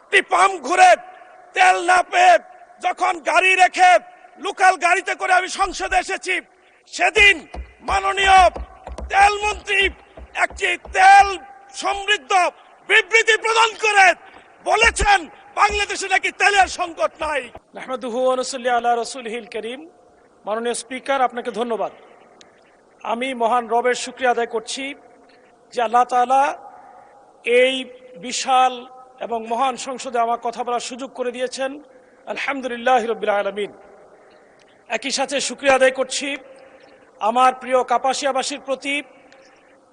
একটি পাম্প ঘুরে তেল না পেয়ে যখন গাড়ি রেখে লোকাল গাড়িতে করে আমি সংসদে এসেছি, সেদিন মাননীয় তেল মন্ত্রী একটি তেল সমৃদ্ধ বিবৃতি প্রদান করে বলেছেন বাংলাদেশে নাকি তেলের সংকট নাই। নাহমাদুহু ওয়া নুসাল্লি আলা রাসূলিহিল কারীম। মাননীয় স্পিকার, আপনাকে ধন্যবাদ। আমি মহান রবের শুকরিয়া আদায় করছি যে আল্লাহ তাআলা এই বিশাল এবং মহান সংসদে আমার কথা বলার সুযোগ করে দিয়েছেন। আলহামদুলিল্লাহি রাব্বিল আলামিন। একই সাথে শুকরিয়া আদায় করছি আমার প্রিয় কাপাসিয়াবাসীর প্রতি,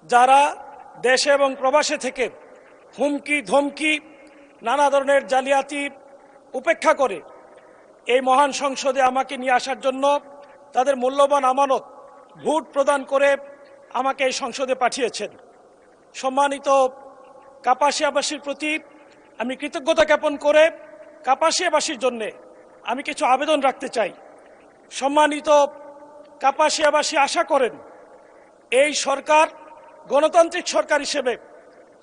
যারা দেশে এবং প্রবাসে থেকে হুমকি ধমকি নানা ধরনের জালিয়াতি উপেক্ষা করে এই মহান সংসদে আমাকে নিয়ে আসার জন্য তাদের মূল্যবান আমানত ভোট প্রদান করে আমাকে এই সংসদে পাঠিয়েছেন। সম্মানিত কাপাসিয়াবাসীর প্রতি আমি কৃতজ্ঞতা জ্ঞাপন করে কাপাসিয়াবাসীর জন্য আমি কিছু আবেদন রাখতে চাই। সম্মানিত কাপাসিয়াবাসী আশা করেন এই সরকার গণতান্ত্রিক সরকার হিসেবে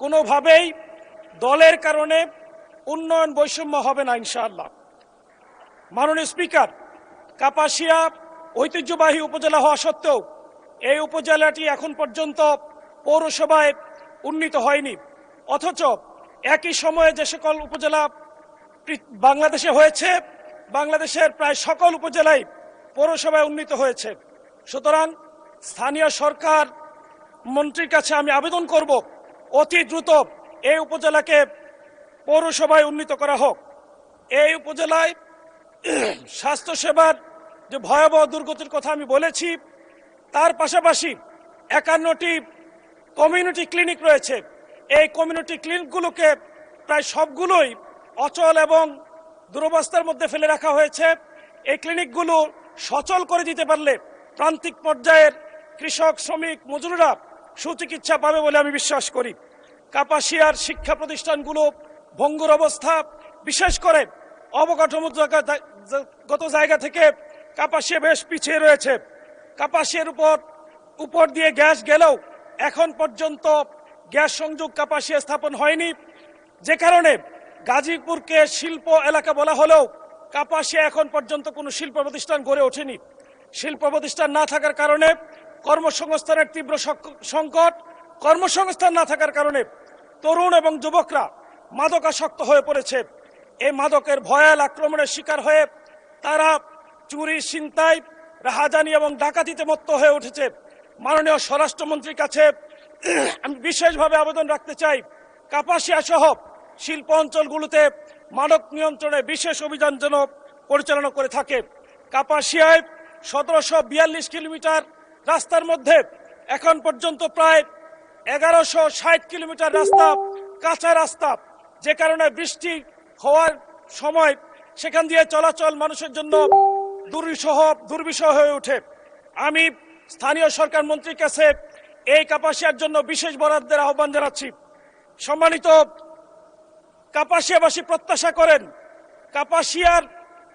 কোনোভাবেই দলের কারণে উন্নয়ন বৈষম্য হবে না ইনশাআল্লাহ। মাননীয় স্পিকার, কাপাসিয়া ঐতিহ্যবাহী উপজেলা হওয়া সত্ত্বেও এই উপজেলাটি এখন পর্যন্ত পৌরসভায় উন্নীত হয়নি, অথচ একই সময়ে যে সকল উপজেলা বাংলাদেশে হয়েছে, বাংলাদেশের প্রায় সকল উপজেলাই পৌরসভায় উন্নীত হয়েছে। সুতরাং স্থানীয় সরকার মন্ত্রীর কাছে আমি আবেদন করব অতি দ্রুত এই উপজেলাকে পৌরসভায় উন্নীত করা হোক। এই উপজেলায় স্বাস্থ্যসেবার যে ভয়াবহ দুর্গতির কথা আমি বলেছি, তার পাশাপাশি 51টি কমিউনিটি ক্লিনিক রয়েছে। এই কমিউনিটি ক্লিনিকগুলোকে প্রায় সবগুলোই অচল এবং দুরবস্থার মধ্যে ফেলে রাখা হয়েছে। এই ক্লিনিকগুলো সচল করে দিতে পারলে প্রান্তিক পর্যায়ের কৃষক, শ্রমিক, মজুররা সুচিকিৎসা পাবে বলে আমি বিশ্বাস করি। কাপাসিয়ার শিক্ষা প্রতিষ্ঠানগুলো ভঙ্গুর অবস্থা, বিশেষ করে অবকাঠামোগত জায়গা থেকে কাপাসিয়া বেশ পিছিয়ে রয়েছে। কাপাসিয়ার উপর দিয়ে গ্যাস গেলেও এখন পর্যন্ত গ্যাস সংযোগ কাপাসিয়া স্থাপন হয়নি, যে কারণে গাজীপুরকে শিল্প এলাকা বলা হলেও কাপাসিয়া এখন পর্যন্ত কোনো শিল্প প্রতিষ্ঠান গড়ে ওঠেনি। শিল্প প্রতিষ্ঠান না থাকার কারণে কর্মসংস্থানের তীব্র সংকট, কর্মসংস্থান না থাকার কারণে তরুণ এবং যুবকরা মাদকাসক্ত হয়ে পড়েছে। এই মাদকের ভয়াল আক্রমণের শিকার হয়ে তারা চুরি, ছিনতাই, রাহাজানি এবং ডাকাতিতে মত্ত হয়ে উঠেছে। মাননীয় স্বরাষ্ট্রমন্ত্রীর কাছে আমি বিশেষভাবে আবেদন রাখতে চাই, কাপাসিয়া সহ শিল্প অঞ্চলগুলোতে মাদক নিয়ন্ত্রণে বিশেষ অভিযান যেন পরিচালনা করে থাকে। কাপাসিয়ায় 1742 কিলোমিটার রাস্তার মধ্যে এখন পর্যন্ত প্রায় 1160 কিলোমিটার রাস্তা কাঁচা রাস্তা, যে কারণে বৃষ্টি হওয়ার সময় সেখান দিয়ে চলাচল মানুষের জন্য দুর্বিষহ হয়ে ওঠে। আমি স্থানীয় সরকার মন্ত্রীর কাছে এই কাপাসিয়ার জন্য বিশেষ বরাদ্দের আহ্বান জানাচ্ছি। সম্মানিত কাপাসিয়াবাসী প্রত্যাশা করেন কাপাসিয়ার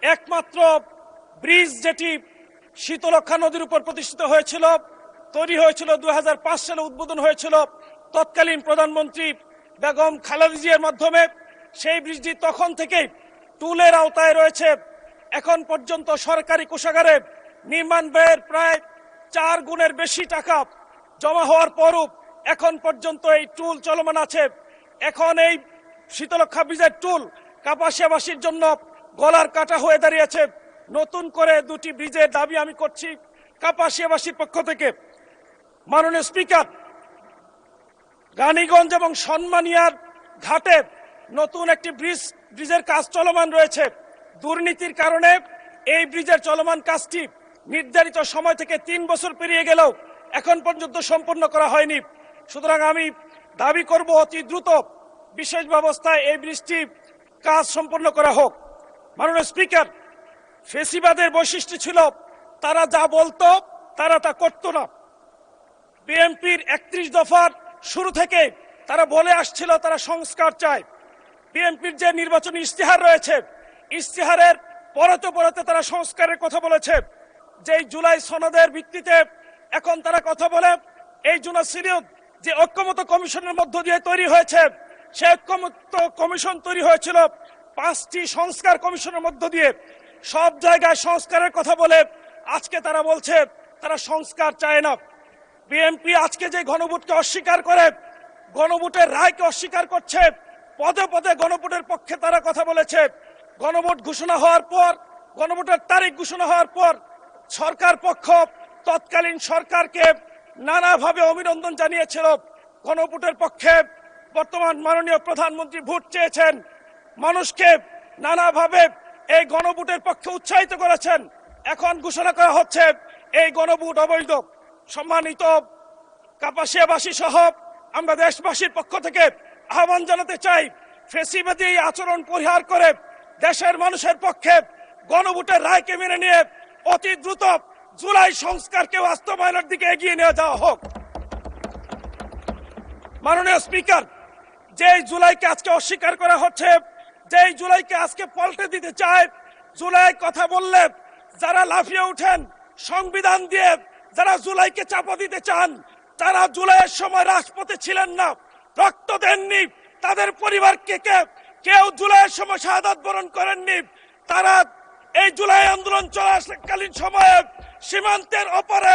একমাত্র ব্রিজ, যেটি শীতলক্ষা নদীর উপর প্রতিষ্ঠিত হয়েছিল, তৈরি হয়েছিল 2005 সালে, উদ্বোধন হয়েছিল তৎকালীন প্রধানমন্ত্রী বেগম খালেদা জিয়ার মাধ্যমে। সেই ব্রিজটি তখন থেকেই টুলের আওতায় রয়েছে। এখন পর্যন্ত সরকারি কোষাগারে নির্মাণ ব্যয়ের প্রায় 4 গুণের বেশি টাকা জমা হওয়ার পরও এখন পর্যন্ত এই টুল চলমান আছে। এখন এই শীতলক্ষা ব্রিজের টুল কাপাসিয়াবাসীর জন্য গলার কাটা হয়ে দাঁড়িয়েছে। নতুন করে 2টি ব্রিজের দাবি আমি করছি কাপাসিয়াবাসীর পক্ষ থেকে। মাননীয় স্পিকার, রানীগঞ্জ এবং সন্মানিয়ার ঘাটে নতুন একটি ব্রিজের কাজ চলমান রয়েছে। দুর্নীতির কারণে এই ব্রিজের চলমান কাজটি নির্ধারিত সময় থেকে 3 বছর পেরিয়ে গেলেও এখন পর্যন্ত সম্পন্ন করা হয়নি। সুতরাং আমি দাবি করব অতি দ্রুত বিশেষ ব্যবস্থায় এই ব্রিজটি কাজ সম্পন্ন করা হোক। মাননীয় স্পিকার, ফেসিবাদের বৈশিষ্ট্য ছিল তারা যা বলতো তারা তা করত না। বিএনপির 31 দফার শুরু থেকে তারা বলে আসছিল তারা সংস্কার চায়। বিএনপির যে নির্বাচনী ইশতেহার রয়েছে, ইশতেহারের পরতে তারা সংস্কারের কথা বলেছে। যেই জুলাই সনদের ভিত্তিতে এখন তারা কথা বলে, এই জুলাই সনদ যে ঐক্যমত কমিশনের মধ্য দিয়ে তৈরি হয়েছে, সে ঐক্যমত্য কমিশন তৈরি হয়েছিল 5টি সংস্কার কমিশনের মধ্য দিয়ে। সব জায়গায় সংস্কারের কথা বলে আজকে তারা বলছে তারা সংস্কার চায় না। বিএনপি আজকে যে গণভোটকে অস্বীকার করে, গণভোটের রায়কে অস্বীকার করছে, পদে পদে গণভোটের পক্ষে তারা কথা বলেছে। গণভোট ঘোষণা হওয়ার পর, গণভোটের তারিখ ঘোষণা হওয়ার পর সরকার পক্ষ তৎকালীন সরকারকে নানাভাবে অভিনন্দন জানিয়েছিল। গণভোটের পক্ষে বর্তমান মাননীয় প্রধানমন্ত্রী ভোট চেয়েছেন, মানুষকে নানাভাবে এই গণভোটের পক্ষে উৎসাহিত করেছেন। এখন ঘোষণা করা হচ্ছে এই গণভোট অবৈধ। সম্মানিত কাপাসিয়াবাসী সহ আমরা দেশবাসীর পক্ষ থেকে আহ্বান জানাতে চাই, ফ্যাসিবাদী এই আচরণ পরিহার করে দেশের মানুষের পক্ষে গণভোটের রায়কে মেনে নিয়ে অতি দ্রুত জুলাই সংস্কারকে বাস্তবায়নের দিকে এগিয়ে নিয়ে যাওয়া হোক। মাননীয় স্পিকার, যেই জুলাইকে আজকে অস্বীকার করা হচ্ছে, যেই জুলাইকে আজকে পাল্টে দিতে চায়, জুলাই কথা বললে যারা লাফিয়ে উঠেন, সংবিধান দিয়ে যারা জুলাইকে চাপা দিতে চান, তারা জুলাইয়ের সময় রাজপথে ছিলেন না, রক্ত দেননি, তাদের পরিবারকে কেউ জুলাইয়ের সময় শাহাদাত বরণ করেননি। তারা এই জুলাই আন্দোলন চলাকালীন সময়ে সীমান্তের ওপারে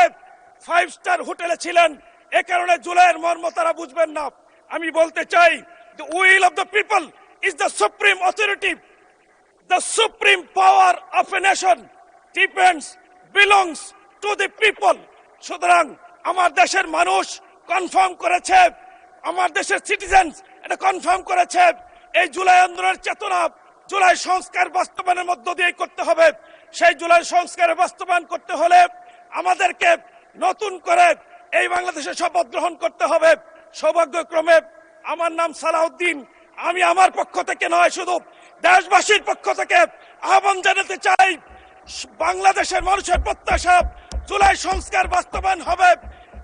5 স্টার হোটেলে ছিলেন। এ কারণে জুলাইয়ের মর্ম তারা বুঝবেন না। আমি বলতে চাই, the will of the people is the supreme authority. The supreme power of a nation belongs to the people. সুতরাং আমার দেশের মানুষ কনফার্ম করেছে, আমার দেশের সিটিজেন্স এটা কনফার্ম করেছে, এই জুলাই আন্দোলনের চেতনা জুলাই সংস্কার বাস্তবায়নের মধ্য দিয়ে করতে হবে। সেই জুলাই সংস্কারের বাস্তবায়ন করতে হলে আমাদেরকে নতুন করে এই বাংলাদেশে শপথ গ্রহণ করতে হবে। সৌভাগ্যক্রমে আমার নাম সালাউদ্দিন। আমি আমার পক্ষ থেকে নয়, শুধু দেশবাসীর পক্ষ থেকে আহ্বান জানাতে চাই, বাংলাদেশের মানুষের প্রত্যাশা জুলাই সংস্কার বাস্তবায়ন হবে।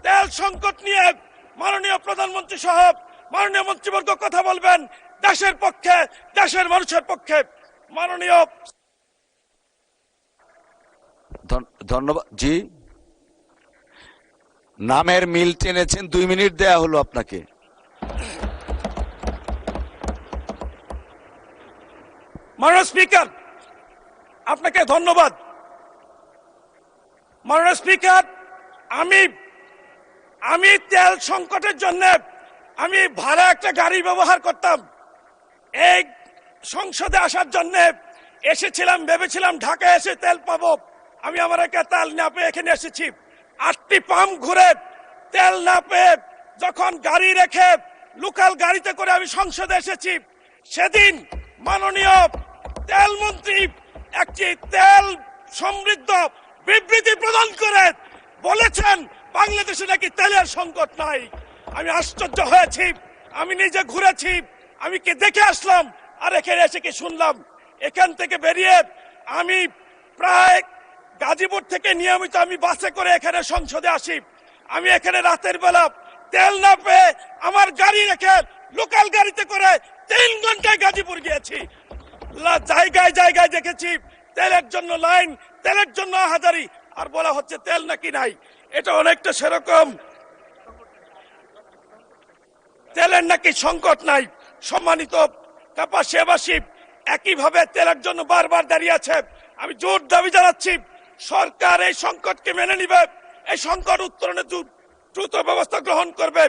তেল সংকট নিয়ে মাননীয় প্রধানমন্ত্রী সহ মাননীয় মন্ত্রীবর্গ কথা বলবেন দেশের পক্ষে, দেশের মানুষের পক্ষে। মাননীয় ধন্যবাদ জি, নামের মিল টেনেছেন, 2 মিনিট দেয়া হলো আপনাকে। মাননীয় স্পিকার, আপনাকে ধন্যবাদ। মাননীয় স্পিকার, আমি তেল সংকটের জন্য আমি ভাড়া একটা গাড়ি ব্যবহার করতাম। এই সংসদে আসার জন্য এসেছিলাম, ভেবেছিলাম ঢাকায় এসে তেল পাবো। আমি আমার একটা তেল না পেয়ে এখানে এসেছি। 8টি পাম্প ঘুরে তেল না পেয়ে যখন গাড়ি রেখে লোকাল গাড়িতে করে আমি সংসদে এসেছি, সেদিন মাননীয় তেল মন্ত্রী একটি তেল সমৃদ্ধ বিবৃতি প্রদান করে বলেছেন বাংলাদেশে নাকি তেলের সংকট নাই। আমি আশ্চর্য হয়েছি, আমি নিজে ঘুরেছি, আমি কি দেখে আসলাম আর এখানে এসে কি শুনলাম। এখান থেকে বেরিয়ে আমি প্রায় গাজীপুর থেকে নিয়মিত আমি বাসে করে এখানে সংসদে আসি। আমি এখানে রাতের বেলা তেল না পেয়ে আমার গাড়ি রেখে লোকাল গাড়িতে করে 3 ঘন্টায় গাজীপুর গিয়েছি। জায়গায় জায়গায় দেখেছি তেলের জন্য লাইন, তেলের জন্য হাজারি, আর বলা হচ্ছে তেল নাকি নাই। এটা অনেকটা সেরকম তেলের নাকি সংকট নাই। সম্মানিত কাপাসিয়াবাসী একইভাবে তেলের জন্য বারবার দাঁড়িয়ে আছে। আমি জোর দাবি জানাচ্ছি, সরকার এই সংকটকে মেনে নিবে, এই সংকট উত্তরণে দ্রুত ব্যবস্থা গ্রহণ করবে।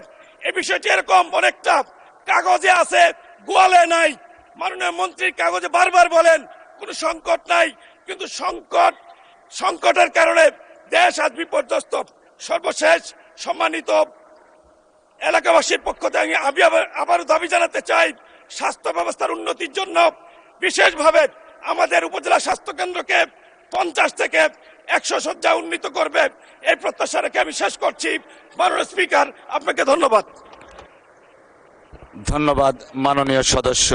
এই বিষয়টি এরকম অনেকটা কাগজে আছে, গোয়ালে নাই। মাননীয় মন্ত্রীর কাগজে বারবার বলেন কোনো সংকট নাই, কিন্তু সংকটের কারণে দেশ আজ বিপর্যস্ত। সর্বশেষ সম্মানিত এলাকাবাসীর পক্ষ থেকে আমি আবারও দাবি জানাতে চাই, স্বাস্থ্য ব্যবস্থার উন্নতির জন্য বিশেষভাবে আমাদের উপজেলা স্বাস্থ্য কেন্দ্রকে 50 থেকে 100 শয্যা উন্নীত করবে। এই প্রত্যাশা রেখে আমি শেষ করছি। মাননীয় স্পিকার, আপনাকে ধন্যবাদ। ধন্যবাদ মাননীয় সদস্য।